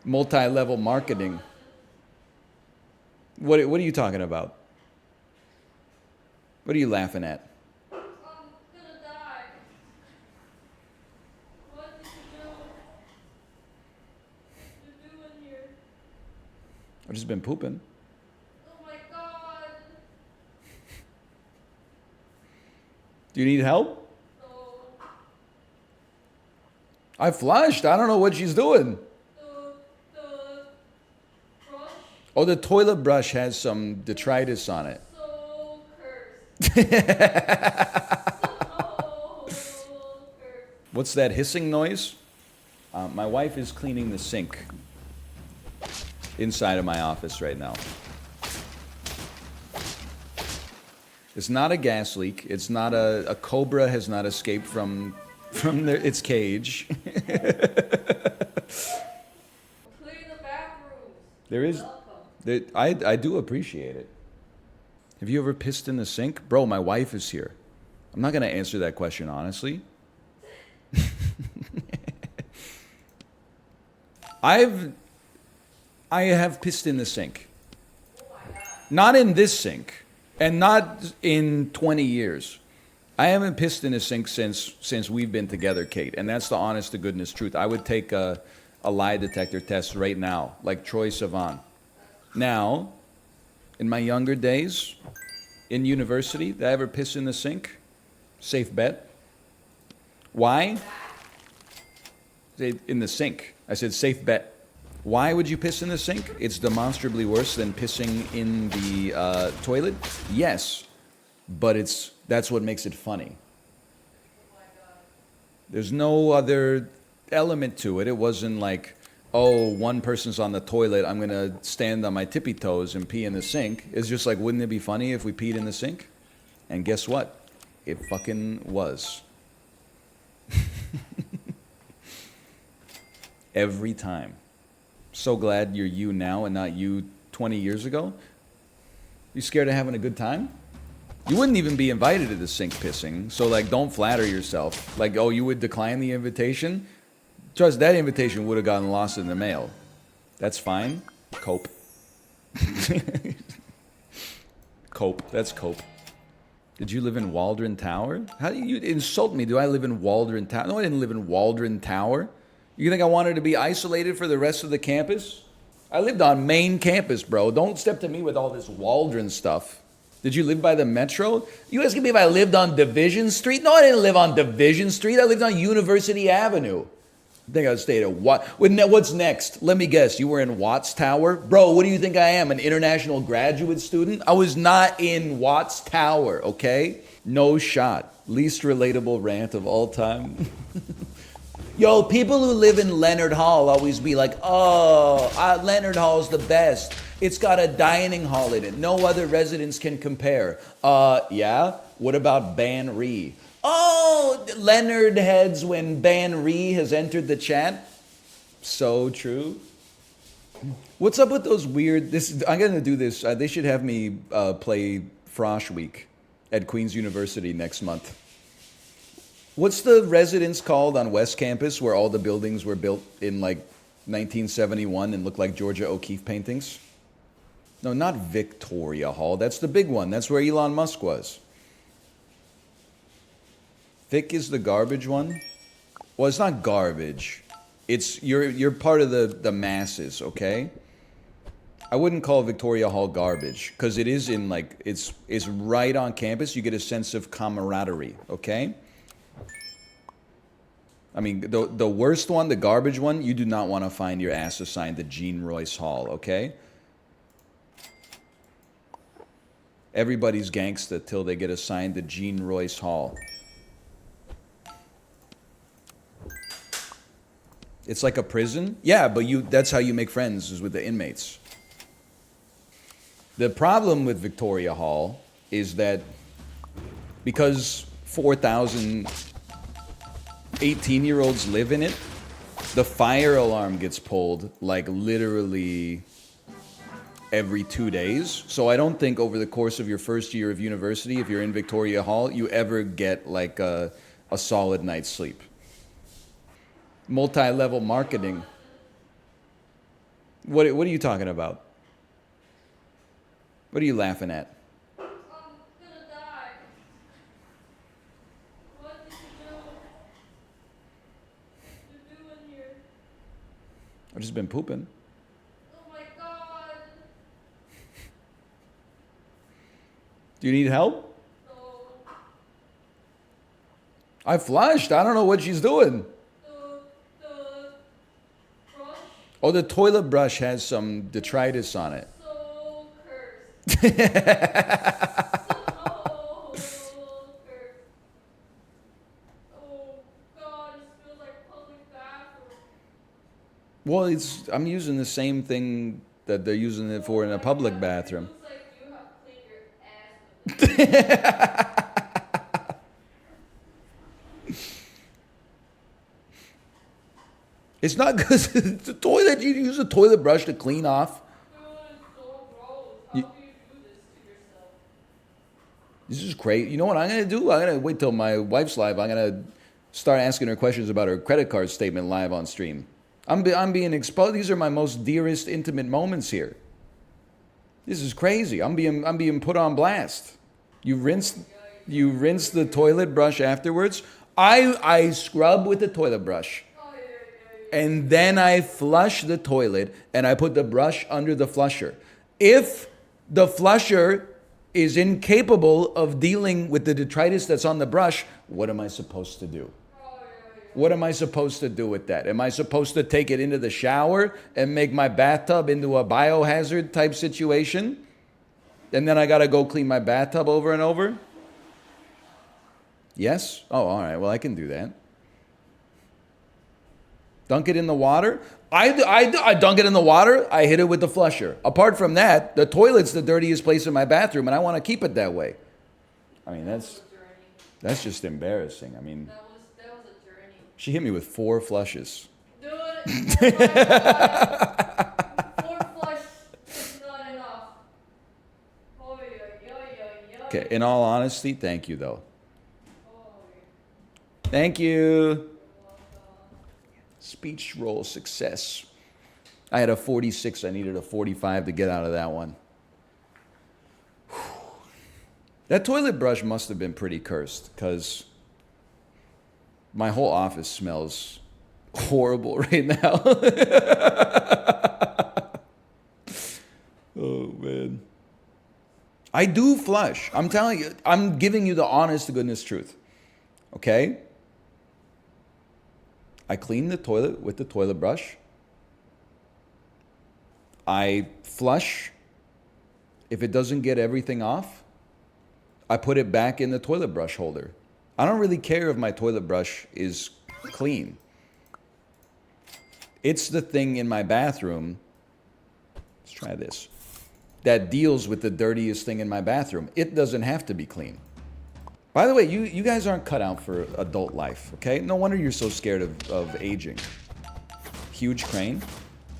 Multi-level marketing. What are you talking about? What are you laughing at? I'm gonna die. What did you do? What did you do in here? I've just been pooping. Oh my god. Do you need help? No. I flushed. I don't know what she's doing. The brush Oh, the toilet brush has some detritus on it. so cursed. So cursed. What's that hissing noise? My wife is cleaning the sink inside of my office right now. It's not a gas leak. It's not a cobra has not escaped from its cage. Clean the bathrooms. There is, Welcome. I do appreciate it. Have you ever pissed in the sink? Bro, my wife is here. I'm not going to answer that question honestly. I have pissed in the sink. Oh my god. Not in this sink, and not in 20 years. I haven't pissed in a sink since we've been together, Kate, and that's the honest to goodness truth. I would take a lie detector test right now, like Troye Sivan. Now, in my younger days, in university, did I ever piss in the sink? Safe bet. Why? In the sink. I said safe bet. Why would you piss in the sink? It's demonstrably worse than pissing in the toilet. Yes, but that's what makes it funny. Oh my god. There's no other element to it. It wasn't like, oh, one person's on the toilet, I'm gonna stand on my tippy toes and pee in the sink. It's just like, wouldn't it be funny if we peed in the sink? And guess what? It fucking was. Every time. So glad you're you now and not you 20 years ago. You scared of having a good time? You wouldn't even be invited to the sink pissing, so like don't flatter yourself. Like, oh, you would decline the invitation? Trust, that invitation would have gotten lost in the mail. That's fine. Cope. Cope. That's cope. Did you live in Waldron Tower? How do you insult me? Do I live in Waldron Tower? No, I didn't live in Waldron Tower. You think I wanted to be isolated for the rest of the campus? I lived on main campus, bro. Don't step to me with all this Waldron stuff. Did you live by the metro? You asking me if I lived on Division Street? No, I didn't live on Division Street. I lived on University Avenue. I think I stayed at what? What's next? Let me guess. You were in Watts Tower? Bro, what do you think I am? An international graduate student? I was not in Watts Tower, okay? No shot. Least relatable rant of all time. Yo, people who live in Leonard Hall always be like, oh, Leonard Hall's the best. It's got a dining hall in it. No other residence can compare. Yeah? What about Ban Ree? Oh, Leonard heads when Ban Ree has entered the chat. So true. What's up with those weird, I'm going to do this. They should have me play Frosh Week at Queen's University next month. What's the residence called on West Campus where all the buildings were built in like 1971 and look like Georgia O'Keeffe paintings? No, not Victoria Hall. That's the big one. That's where Elon Musk was. Vic is the garbage one? Well, it's not garbage. It's you're part of the masses, okay? I wouldn't call Victoria Hall garbage because it is in like it's right on campus. You get a sense of camaraderie, okay? I mean, the worst one, the garbage one, you do not want to find your ass assigned to Jean Royce Hall, okay? Everybody's gangsta till they get assigned to Jean Royce Hall. It's like a prison? Yeah, but that's how you make friends, is with the inmates. The problem with Victoria Hall is that because 4,000 18-year-olds live in it, the fire alarm gets pulled like literally every 2 days. So I don't think over the course of your first year of university, if you're in Victoria Hall, you ever get like a solid night's sleep. Multi-level marketing. What are you talking about? What are you laughing at? I'm gonna die. What did you do? What did you do in here? I've just been pooping. Oh my god. Do you need help? No. I flushed. I don't know what she's doing. The brush Oh, the toilet brush has some detritus on it. so cursed. So cursed. Oh god, it smells like public bathroom. Well, I'm using the same thing that they're using it for in a public bathroom. It looks like you have cleaned your ass with it. It's not because the toilet. You use a toilet brush to clean off. Dude, it's so gross. How You- do you do this to yourself? This is crazy. You know what I'm gonna do? I'm gonna wait till my wife's live. I'm gonna start asking her questions about her credit card statement live on stream. I'm being exposed. These are my most dearest, intimate moments here. This is crazy. I'm being put on blast. You rinse the toilet brush afterwards. I scrub with the toilet brush. Oh, yeah. And then I flush the toilet and I put the brush under the flusher. If the flusher is incapable of dealing with the detritus that's on the brush, what am I supposed to do? What am I supposed to do with that? Am I supposed to take it into the shower and make my bathtub into a biohazard type situation? And then I got to go clean my bathtub over and over? Yes? Oh, all right. Well, I can do that. Dunk it in the water? I dunk it in the water. I hit it with the flusher. Apart from that, the toilet's the dirtiest place in my bathroom, and I want to keep it that way. I mean, that's just embarrassing. I mean, That was a journey. she hit me with 4 flushes. Dude, oh my god. 4 flush is not enough. Oh, yeah. Okay, in all honesty, thank you though. Oh, Thank you. Speech roll success. I had a 46. I needed a 45 to get out of that one. Whew. That toilet brush must have been pretty cursed because my whole office smells horrible right now. Oh, man. I do flush. I'm telling you, I'm giving you the honest to goodness truth. Okay? I clean the toilet with the toilet brush. I flush. If it doesn't get everything off, I put it back in the toilet brush holder. I don't really care if my toilet brush is clean. It's the thing in my bathroom. Let's try this. That deals with the dirtiest thing in my bathroom. It doesn't have to be clean. By the way, you guys aren't cut out for adult life, okay? No wonder you're so scared of aging. Huge crane.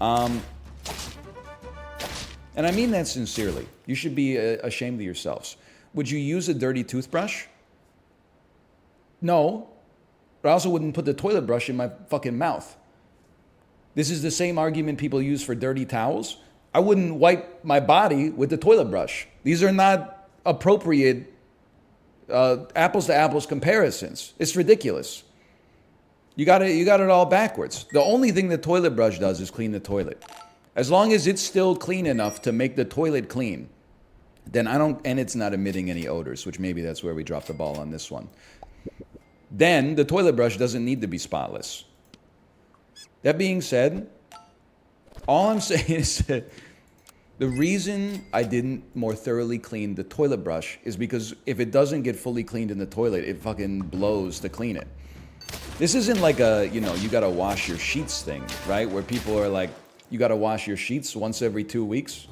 And I mean that sincerely. You should be ashamed of yourselves. Would you use a dirty toothbrush? No. But I also wouldn't put the toilet brush in my fucking mouth. This is the same argument people use for dirty towels. I wouldn't wipe my body with the toilet brush. These are not appropriate apples to apples comparisons. It's ridiculous. You got it all backwards. The only thing the toilet brush does is clean the toilet. As long as it's still clean enough to make the toilet clean, then and it's not emitting any odors, which maybe that's where we dropped the ball on this one. Then the toilet brush doesn't need to be spotless. That being said, all I'm saying is that the reason I didn't more thoroughly clean the toilet brush is because if it doesn't get fully cleaned in the toilet, it fucking blows to clean it. This isn't like a, you gotta wash your sheets thing, right? Where people are like, you gotta wash your sheets once every 2 weeks.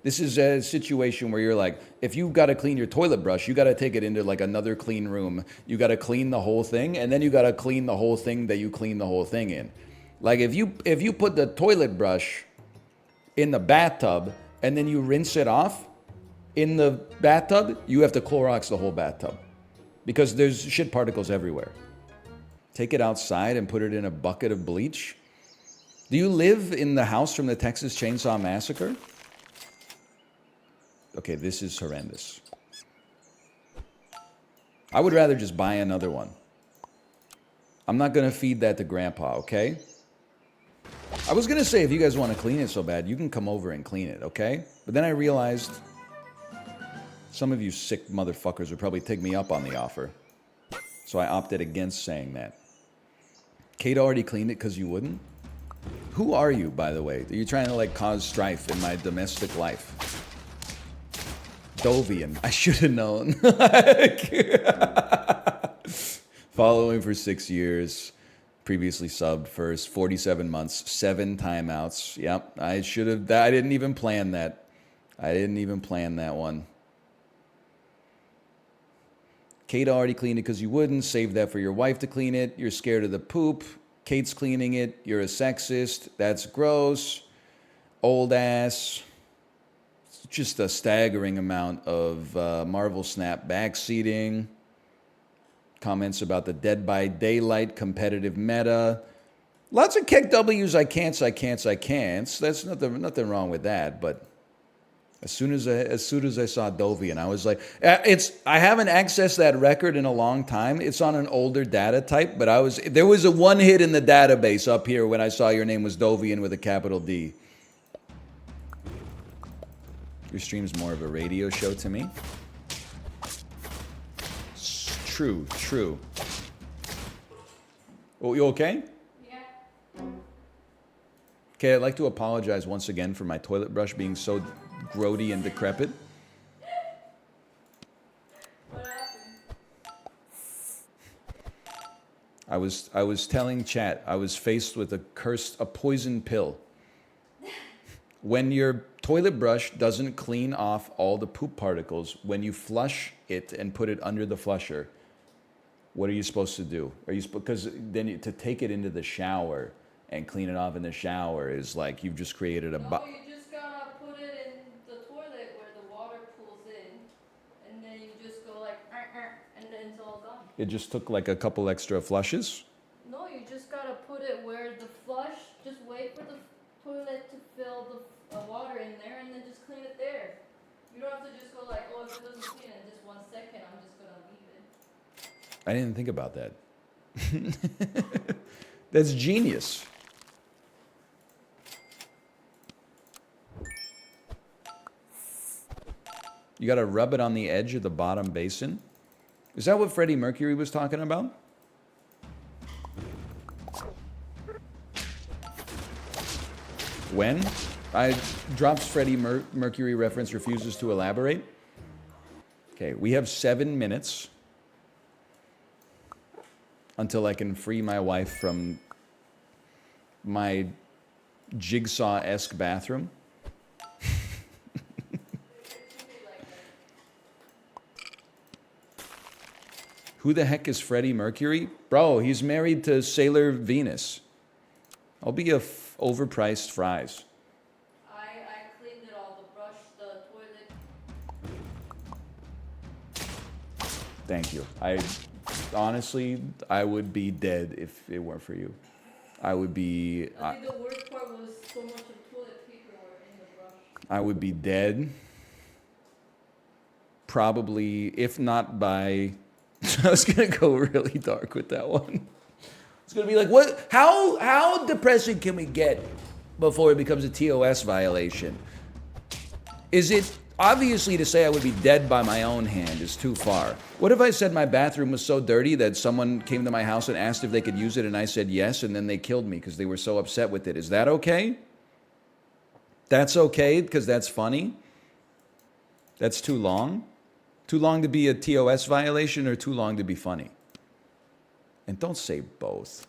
This is a situation where you're like, if you've gotta clean your toilet brush, you gotta take it into like another clean room. You gotta clean the whole thing, and then you gotta clean the whole thing that you clean the whole thing in. Like if you put the toilet brush in the bathtub and then you rinse it off in the bathtub, you have to Clorox the whole bathtub because there's shit particles everywhere. Take it outside and put it in a bucket of bleach. Do you live in the house from the Texas Chainsaw Massacre? Okay, this is horrendous. I would rather just buy another one. I'm not going to feed that to Grandpa, okay? I was going to say, if you guys want to clean it so bad, you can come over and clean it, okay? But then I realized some of you sick motherfuckers would probably take me up on the offer. So I opted against saying that. Kate already cleaned it because you wouldn't? Who are you, by the way? Are you trying to, like, cause strife in my domestic life? Dovian. I should have known. Following for 6 years. Previously subbed first. 47 months. 7 timeouts. Yep. I should have. I didn't even plan that. I didn't even plan that one. Kate already cleaned it because you wouldn't. Save that for your wife to clean it. You're scared of the poop. Kate's cleaning it. You're a sexist. That's gross. Old ass. It's just a staggering amount of Marvel Snap backseating. Comments about the Dead by Daylight competitive meta. Lots of kick W's. I can't. That's nothing wrong with that. But as soon as I saw Dovian, I was like, I haven't accessed that record in a long time. It's on an older data type, but there was a one hit in the database up here when I saw your name was Dovian with a capital D. Your stream's more of a radio show to me. True. Oh, you okay? Yeah. Okay, I'd like to apologize once again for my toilet brush being so grody and decrepit. What happened? I was telling chat, I was faced with a poison pill. When your toilet brush doesn't clean off all the poop particles, when you flush it and put it under the flusher, what are you supposed to do? Because then to take it into the shower and clean it off in the shower is like you've just created a... No, you just gotta put it in the toilet where the water pools in, and then you just go like, and then it's all gone. It just took like a couple extra flushes? No, you just gotta put it where the flush, just wait for the toilet to fill the water in there, and then just clean it there. You don't have to just go like, oh, if it doesn't clean in just 1 second, I'm just gonna leave it. I didn't think about that. That's genius. You got to rub it on the edge of the bottom basin. Is that what Freddie Mercury was talking about? When? I drops Freddie Mercury reference, refuses to elaborate. Okay, we have 7 minutes until I can free my wife from my jigsaw-esque bathroom. Who the heck is Freddie Mercury? Bro, he's married to Sailor Venus. I'll be overpriced fries. I cleaned it all, the brush, the toilet. Thank you. Honestly, I would be dead if it weren't for you. I would be... I think the worst part was so much of toilet paper were in the brush. I would be dead. Probably, if not by... I was going to go really dark with that one. It's going to be like, what? How depressing can we get before it becomes a TOS violation? Is it... Obviously, to say I would be dead by my own hand is too far. What if I said my bathroom was so dirty that someone came to my house and asked if they could use it, and I said yes, and then they killed me because they were so upset with it? Is that okay? That's okay because that's funny? That's too long? Too long to be a TOS violation or too long to be funny? And don't say both.